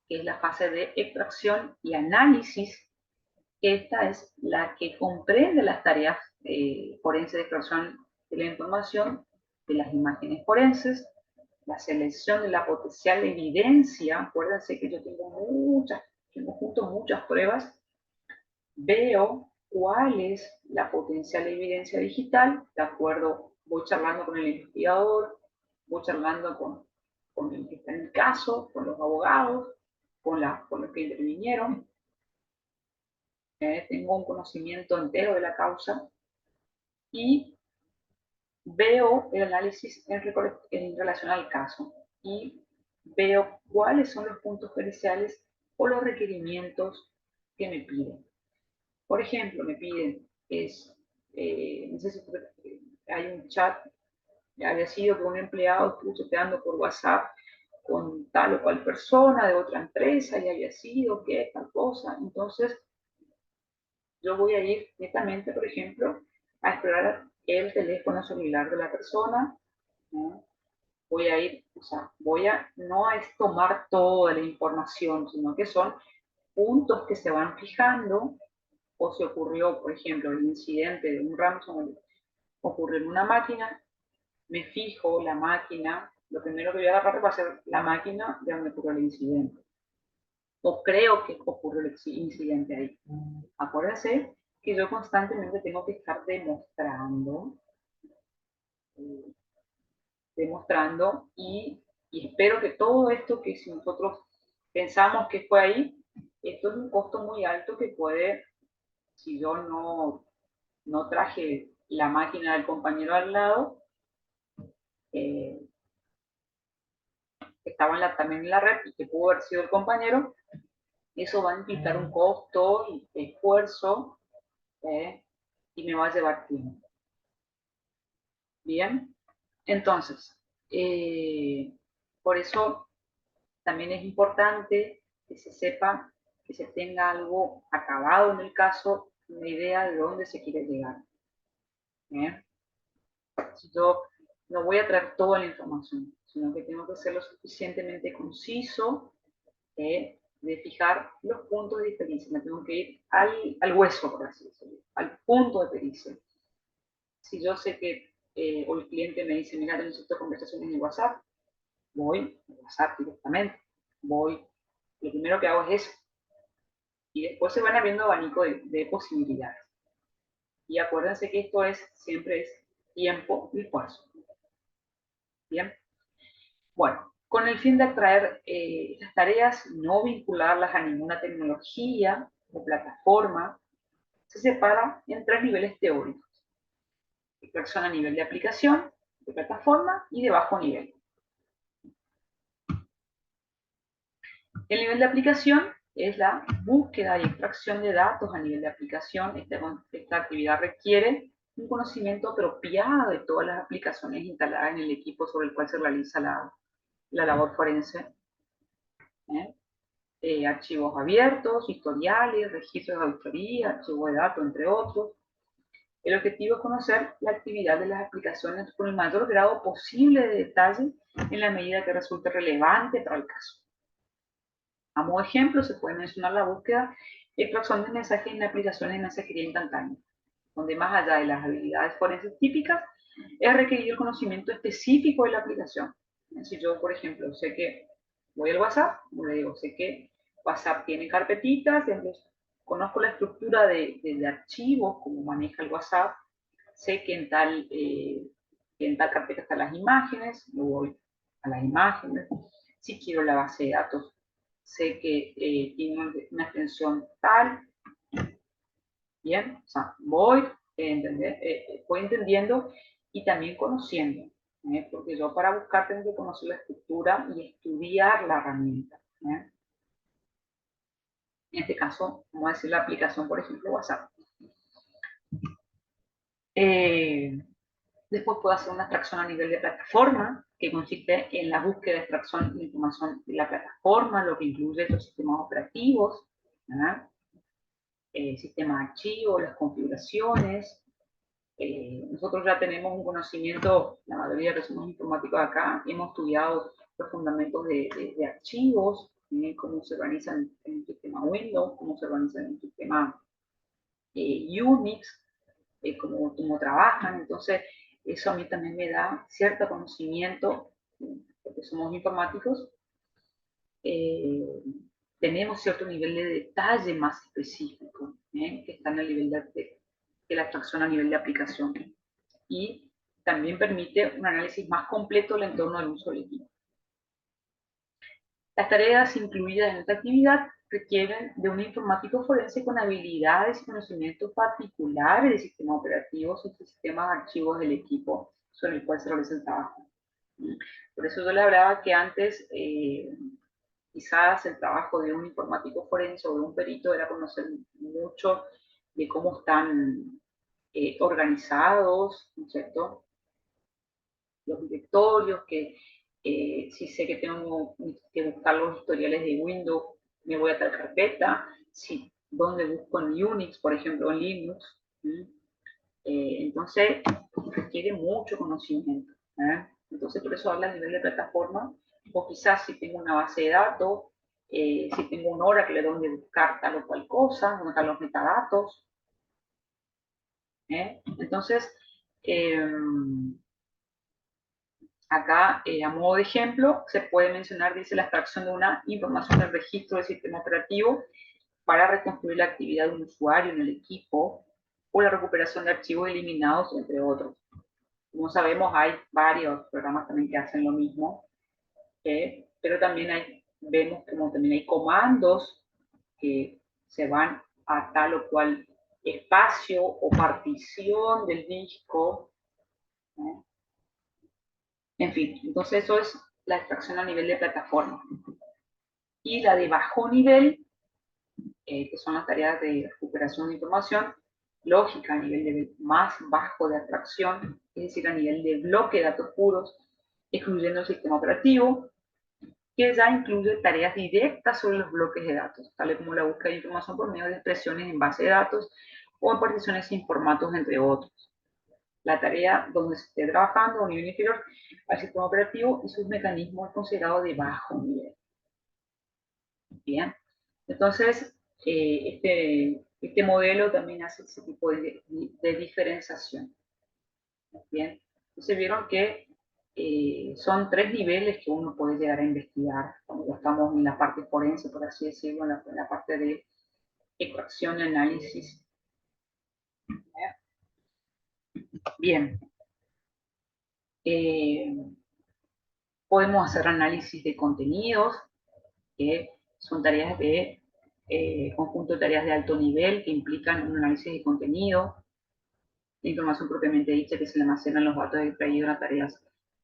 Speaker 1: que es la fase de extracción y análisis. Esta es la que comprende las tareas forenses de extracción de la información de las imágenes forenses, la selección de la potencial evidencia. Acuérdense que yo tengo junto muchas pruebas, veo cuál es la potencial evidencia digital, de acuerdo, voy charlando con el investigador, voy charlando con el que está en el caso, con los abogados, con los que intervinieron, tengo un conocimiento entero de la causa y veo el análisis en relación al caso y veo cuáles son los puntos periciales o los requerimientos que me piden. Por ejemplo, me piden, necesito, hay un chat, había sido que un empleado estuvo chateando por WhatsApp con tal o cual persona de otra empresa y había sido que tal cosa. Entonces, yo voy a ir netamente, por ejemplo, a explorar el teléfono celular de la persona, ¿no? Voy a ir, o sea, no a tomar toda la información, sino que son puntos que se van fijando, o se ocurrió, por ejemplo, el incidente de un ransomware, ocurrió en una máquina, me fijo la máquina, lo primero que voy a agarrar va a ser la máquina de donde ocurrió el incidente. O creo que ocurrió el incidente ahí. Acuérdense que yo constantemente tengo que estar demostrando y espero que todo esto que si nosotros pensamos que fue ahí, esto es un costo muy alto que puede, si yo no traje la máquina del compañero al lado, que estaba también en la red y que pudo haber sido el compañero, eso va a implicar un costo y esfuerzo y me va a llevar tiempo. Bien, entonces, por eso también es importante que se sepa, que se tenga algo acabado en el caso, una idea de dónde se quiere llegar. ¿Bien? Si yo no voy a traer toda la información, sino que tengo que ser lo suficientemente conciso de fijar los puntos de diferencia. Me tengo que ir al hueso, por así decirlo, al punto de pericia. Si yo sé que, o el cliente me dice, mira, necesito conversaciones en WhatsApp, voy a WhatsApp directamente. Lo primero que hago es eso. Y después se van abriendo abanico de posibilidades. Y acuérdense que esto siempre es tiempo y esfuerzo. Bien. Bueno, con el fin de atraer estas tareas, no vincularlas a ninguna tecnología o plataforma, se separa en 3 niveles teóricos. Extracción a nivel de aplicación, de plataforma y de bajo nivel. El nivel de aplicación es la búsqueda y extracción de datos a nivel de aplicación. Esta actividad requiere un conocimiento apropiado de todas las aplicaciones instaladas en el equipo sobre el cual se realiza la labor forense. Archivos abiertos, historiales, registros de auditoría, archivos de datos, entre otros. El objetivo es conocer la actividad de las aplicaciones con el mayor grado posible de detalle en la medida que resulte relevante para el caso. A modo de ejemplo, se puede mencionar la búsqueda y extracción de mensajes en aplicaciones de mensajería instantánea, donde más allá de las habilidades forenses típicas, es requerido el conocimiento específico de la aplicación. Si yo, por ejemplo, sé que voy al WhatsApp, le digo, sé que WhatsApp tiene carpetitas, entonces conozco la estructura de archivos, cómo maneja el WhatsApp, sé que en tal carpeta están las imágenes, me voy a las imágenes. Si quiero la base de datos, sé que tiene una extensión tal. Bien, o sea, voy entendiendo y también conociendo, porque yo para buscar tengo que conocer la estructura y estudiar la herramienta. En este caso, vamos a decir la aplicación, por ejemplo, WhatsApp. Después puedo hacer una extracción a nivel de plataforma, que consiste en la búsqueda de extracción de información de la plataforma, lo que incluye los sistemas operativos, el sistema de archivos, las configuraciones. Nosotros ya tenemos un conocimiento, la mayoría que somos informáticos acá, hemos estudiado los fundamentos de archivos, cómo se organizan en un sistema Windows, cómo se organizan en un sistema Unix, cómo trabajan. Entonces, eso a mí también me da cierto conocimiento, porque somos informáticos, tenemos cierto nivel de detalle más específico, que está en el nivel de la abstracción a nivel de aplicación. Y también permite un análisis más completo del entorno del uso del equipo. Las tareas incluidas en esta actividad requieren de un informático forense con habilidades y conocimientos particulares de sistemas operativos y de sistemas de archivos del equipo sobre el cual se realiza el trabajo. Por eso yo le hablaba que antes quizás el trabajo de un informático forense o de un perito era conocer mucho de cómo están organizados, ¿no es cierto?, los directorios, que si sé que tengo que buscar los historiales de Windows, me voy a tal carpeta, si, donde busco en Unix, por ejemplo, en Linux. Entonces, requiere mucho conocimiento. Entonces, por eso habla a nivel de plataforma, o quizás si tengo una base de datos, si tengo un Oracle donde buscar tal o cual cosa, donde están los metadatos. Entonces, acá, a modo de ejemplo, se puede mencionar, dice, la extracción de una información del registro del sistema operativo para reconstruir la actividad de un usuario en el equipo o la recuperación de archivos eliminados, entre otros. Como sabemos, hay varios programas también que hacen lo mismo, pero también vemos como también hay comandos que se van a tal o cual espacio o partición del disco. En fin, entonces eso es la extracción a nivel de plataforma. Y la de bajo nivel, que son las tareas de recuperación de información, lógica a nivel de más bajo de abstracción, es decir, a nivel de bloque de datos puros, excluyendo el sistema operativo, que ya incluye tareas directas sobre los bloques de datos, tales como la búsqueda de información por medio de expresiones en base de datos o en particiones sin formatos, entre otros. la tarea donde se esté trabajando a nivel inferior al sistema operativo y sus mecanismos considerados de bajo nivel. Bien, entonces este modelo también hace ese tipo de diferenciación. Bien, entonces vieron que son 3 niveles que uno puede llegar a investigar cuando ya estamos en la parte forense, por así decirlo, en la parte de extracción y análisis. Bien, podemos hacer análisis de contenidos, que son tareas de conjunto de tareas de alto nivel que implican un análisis de contenido, la información propiamente dicha que se le almacenan los datos extraídos en las tareas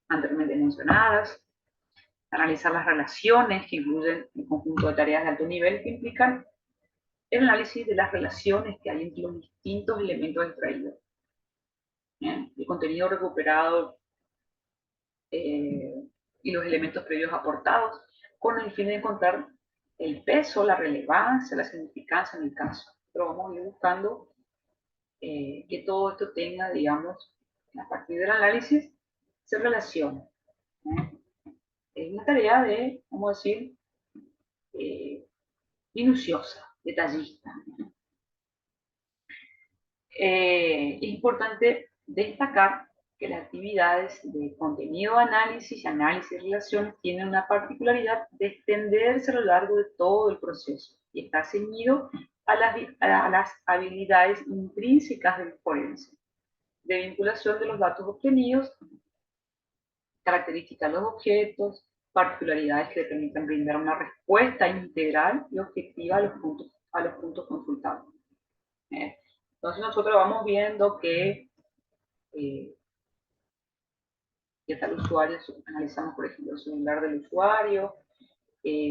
Speaker 1: anteriormente mencionadas, analizar las relaciones que incluyen un conjunto de tareas de alto nivel que implican el análisis de las relaciones que hay entre los distintos elementos extraídos. ¿Bien? El contenido recuperado y los elementos previos aportados con el fin de encontrar el peso, la relevancia, la significancia en el caso. Pero vamos a ir buscando que todo esto tenga, digamos, a partir del análisis, se relacione. Es una tarea de, vamos a decir, minuciosa, detallista. Es importante destacar que las actividades de contenido, análisis y análisis de relaciones tienen una particularidad de extenderse a lo largo de todo el proceso y está ceñido a las habilidades intrínsecas del forense, de vinculación de los datos obtenidos, características de los objetos, particularidades que le permitan brindar una respuesta integral y objetiva a los puntos consultados. Entonces nosotros vamos viendo que tal usuario, analizamos por ejemplo el celular del usuario,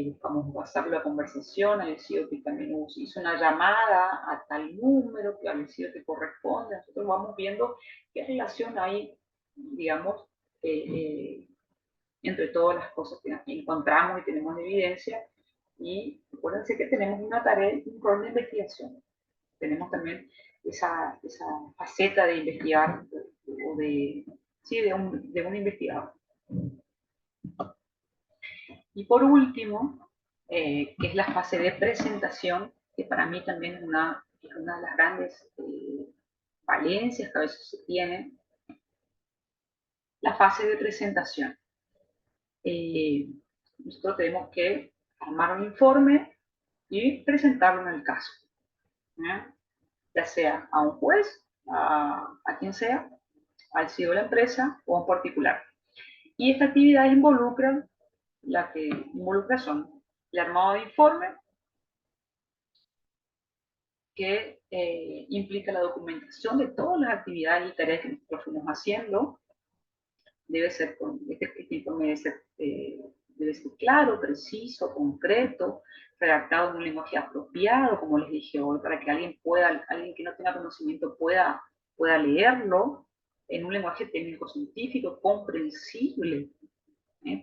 Speaker 1: buscamos pasar la conversación, ha sido que también hizo una llamada a tal número, que ha sido que corresponde, nosotros vamos viendo qué relación hay, digamos, entre todas las cosas que encontramos y tenemos de evidencia, y acuérdense que tenemos una tarea, un rol de investigación, tenemos también esa faceta de investigar, o de, sí, de un investigador. Y por último, que es la fase de presentación, que para mí también es una de las grandes falencias que a veces se tienen, la fase de presentación. Nosotros tenemos que armar un informe y presentarlo en el caso, ya sea a un juez, a quien sea, al CEO de la empresa o a un particular. Y esta actividad involucra, la que involucra son el armado de informe, que implica la documentación de todas las actividades y tareas que nosotros fuimos haciendo. Debe ser, este informe debe ser claro, preciso, concreto, redactado en un lenguaje apropiado, como les dije hoy, para que alguien que no tenga conocimiento pueda leerlo en un lenguaje técnico-científico, comprensible,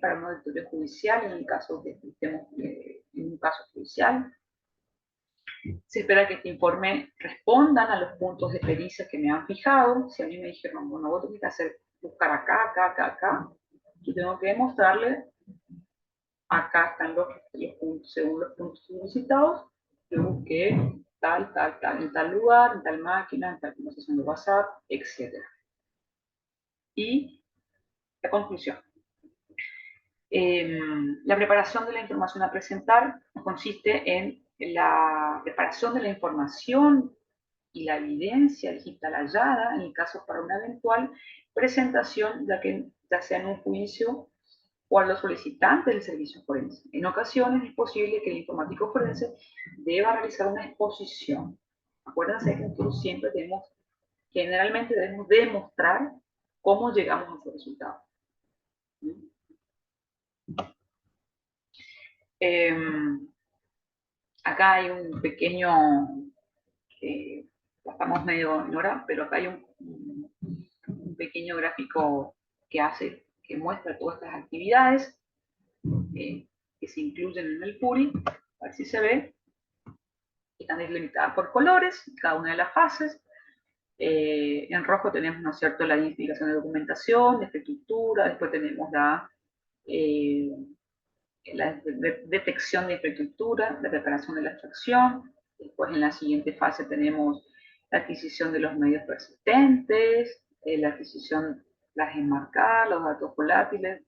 Speaker 1: para un auditorio judicial, en el caso que estemos en un caso judicial. Se espera que este informe respondan a los puntos de pericia que me han fijado. Si a mí me dijeron, bueno, vos tenés que buscar acá, acá, acá, acá, yo tengo que demostrarle, acá están los puntos, según los puntos solicitados, yo busqué tal, tal, tal, en tal lugar, en tal máquina, en tal conversación de WhatsApp, etc. Y la conclusión. La preparación de la información a presentar consiste en la preparación de la información y la evidencia digital hallada, en el caso para una eventual presentación, ya sea en un juicio o a los solicitantes del servicio forense. En ocasiones es posible que el informático forense deba realizar una exposición. Acuérdense que nosotros siempre generalmente debemos demostrar cómo llegamos a ese resultado. Acá hay un pequeño, estamos medio en hora, pero acá hay un pequeño gráfico que muestra todas estas actividades que se incluyen en el PURI, a ver si se ve, están delimitadas por colores, cada una de las fases. En rojo tenemos, ¿no es cierto?, la identificación de documentación, de infraestructura, después tenemos eh, la detección de infraestructura, la preparación de la extracción, después en la siguiente fase tenemos la adquisición de los medios persistentes, la adquisición, las enmarcar, los datos volátiles,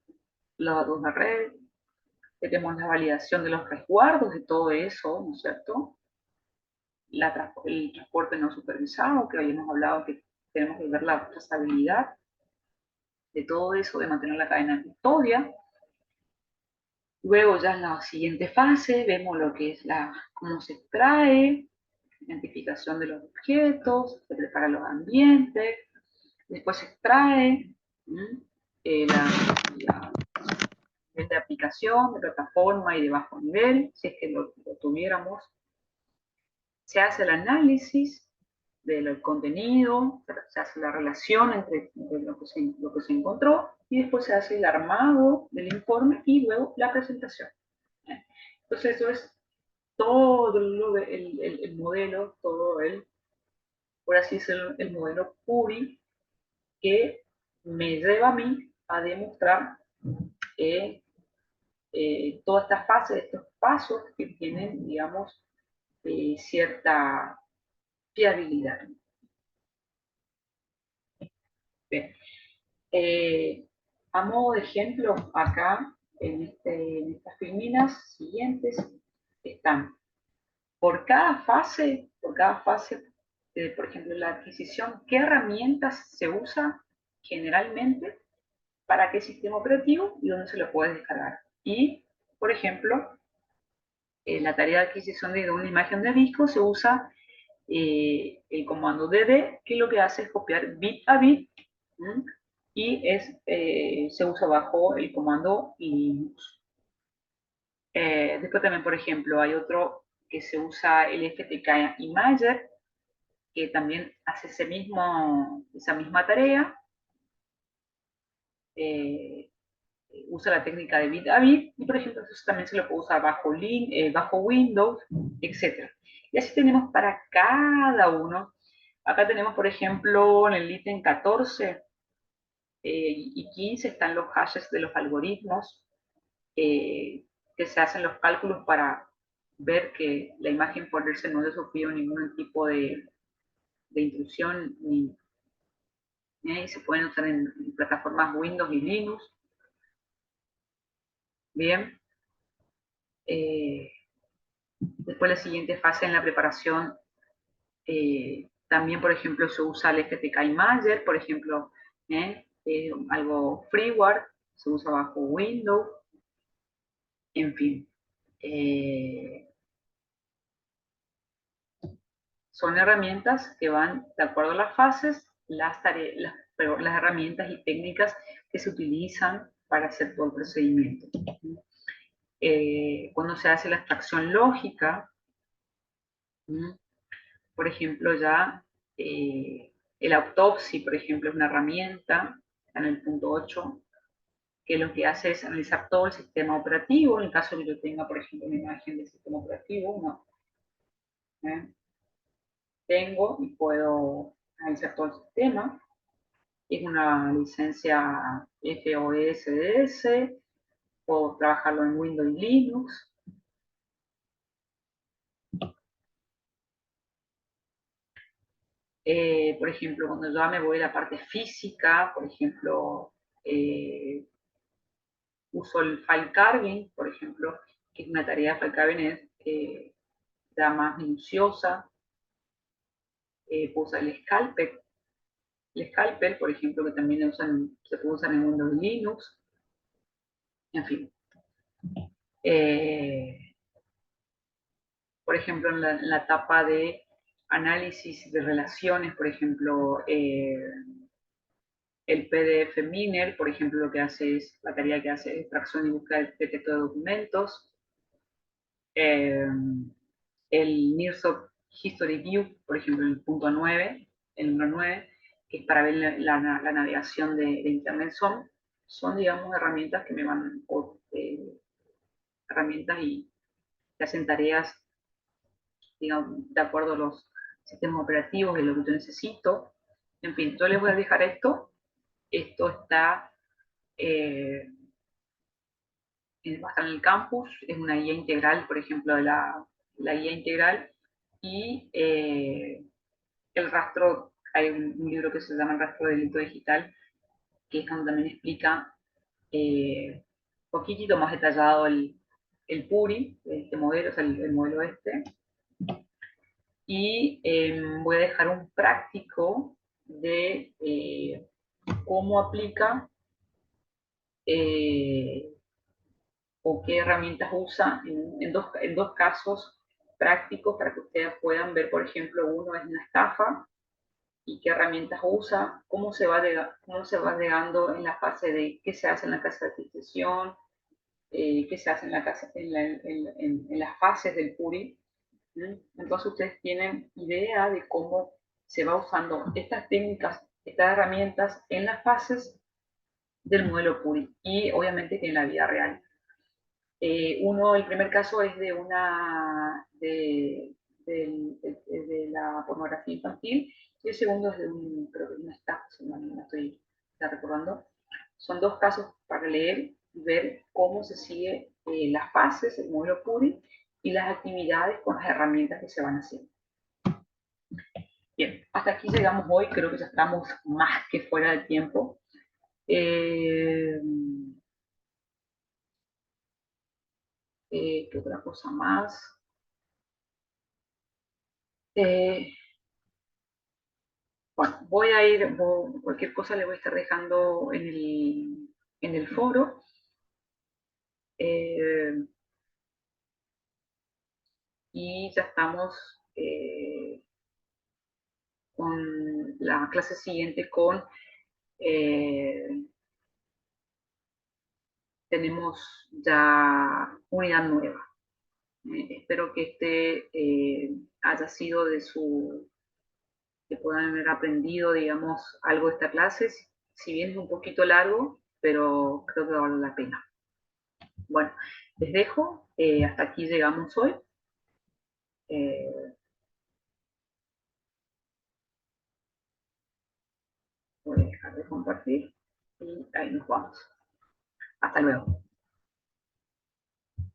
Speaker 1: los datos de red, tenemos la validación de los resguardos de todo eso, ¿no es cierto? El transporte no supervisado, que habíamos hablado que tenemos que ver la trazabilidad de todo eso, de mantener la cadena de custodia. Luego ya en la siguiente fase vemos lo que es cómo se extrae, identificación de los objetos, se prepara los ambientes, después se extrae la de aplicación, de plataforma y de bajo nivel, si es que lo tuviéramos. Se hace el análisis del contenido, se hace la relación entre lo que se encontró y después se hace el armado del informe y luego la presentación. Entonces eso es todo el modelo, por así decirlo, el modelo PURI que me lleva a mí a demostrar todas estas fases, estos pasos que tienen, digamos, cierta fiabilidad. Bien. A modo de ejemplo, acá en estas filminas siguientes están por cada fase, por ejemplo, la adquisición, qué herramientas se usa generalmente para qué sistema operativo y dónde se lo puedes descargar. Y, por ejemplo, en la tarea de adquisición de una imagen de disco se usa el comando dd, que lo que hace es copiar bit a bit, ¿m? Y se usa bajo el comando Linux. Después también, por ejemplo, hay otro que se usa el FTK Imager, que también hace esa misma tarea. Usa la técnica de bit a bit y, por ejemplo, eso también se lo puede usar bajo Windows, etc. Y así tenemos para cada uno. Acá tenemos, por ejemplo, en el ítem 14 y 15 están los hashes de los algoritmos que se hacen los cálculos para ver que la imagen por verse no haya sufrido ningún tipo de intrusión y se pueden usar en plataformas Windows y Linux. Bien. Después la siguiente fase en la preparación, también por ejemplo se usa el FTK Imager, por ejemplo, algo freeware, se usa bajo Windows, en fin. Son herramientas que van de acuerdo a las fases, las herramientas y técnicas que se utilizan para hacer todo el procedimiento. Cuando se hace la extracción lógica, por ejemplo, ya el autopsy, por ejemplo, es una herramienta, en el punto 8, que lo que hace es analizar todo el sistema operativo, en el caso de que yo tenga, por ejemplo, una imagen del sistema operativo, ¿no? Tengo y puedo analizar todo el sistema. Es una licencia FOSS, puedo trabajarlo en Windows y Linux. Por ejemplo, cuando yo me voy a la parte física, por ejemplo, uso el file carving, por ejemplo, que es una tarea de file carving ya más minuciosa. Puedo usar el scalpel. El scalpel, por ejemplo, que también se puede usar en Windows y Linux. En fin. Por ejemplo, en la etapa de análisis de relaciones, por ejemplo, el PDF Miner, por ejemplo, lo que hace es, la tarea que hace es extracción y búsqueda de texto de documentos. El Nearshot History View, por ejemplo, el punto 9, el número 9, que es para ver la navegación de Internet, son, digamos, herramientas que me van, herramientas y que hacen tareas, digamos, de acuerdo a los sistemas operativos y lo que yo necesito. En fin, yo les voy a dejar esto. Esto está, va a estar en el campus. Es una guía integral, por ejemplo, de la guía integral. Y el rastro, hay un libro que se llama El rastro del delito digital, que es donde también explica un poquitito más detallado el PURI, este modelo, o sea, el modelo este. Y voy a dejar un práctico de cómo aplica eh, o qué herramientas usa en dos casos prácticos para que ustedes puedan ver, por ejemplo, uno es una estafa y qué herramientas usa, cómo se va llegando en la fase de qué se hace en la casa de adquisición, qué se hace en, la casa, en las fases del PURI. Entonces ustedes tienen idea de cómo se va usando estas técnicas, estas herramientas en las fases del modelo PURI y obviamente que en la vida real. El primer caso es de la pornografía infantil y el segundo es creo que es una estafa, si no estoy recordando. Son dos casos para leer y ver cómo se sigue las fases, el modelo PURI y las actividades con las herramientas que se van haciendo. Bien, hasta aquí llegamos hoy, creo que ya estamos más que fuera de tiempo. ¿Qué otra cosa más? Eh, Bueno, cualquier cosa le voy a estar dejando en el foro. eh, y ya estamos con la clase siguiente eh, tenemos ya unidad nueva. Espero que haya sido que puedan haber aprendido, digamos, algo de esta clase, si bien es un poquito largo, pero creo que vale la pena. Bueno, les dejo, hasta aquí llegamos hoy. Eh, Voy a dejar de compartir y ahí nos vamos. Hasta luego.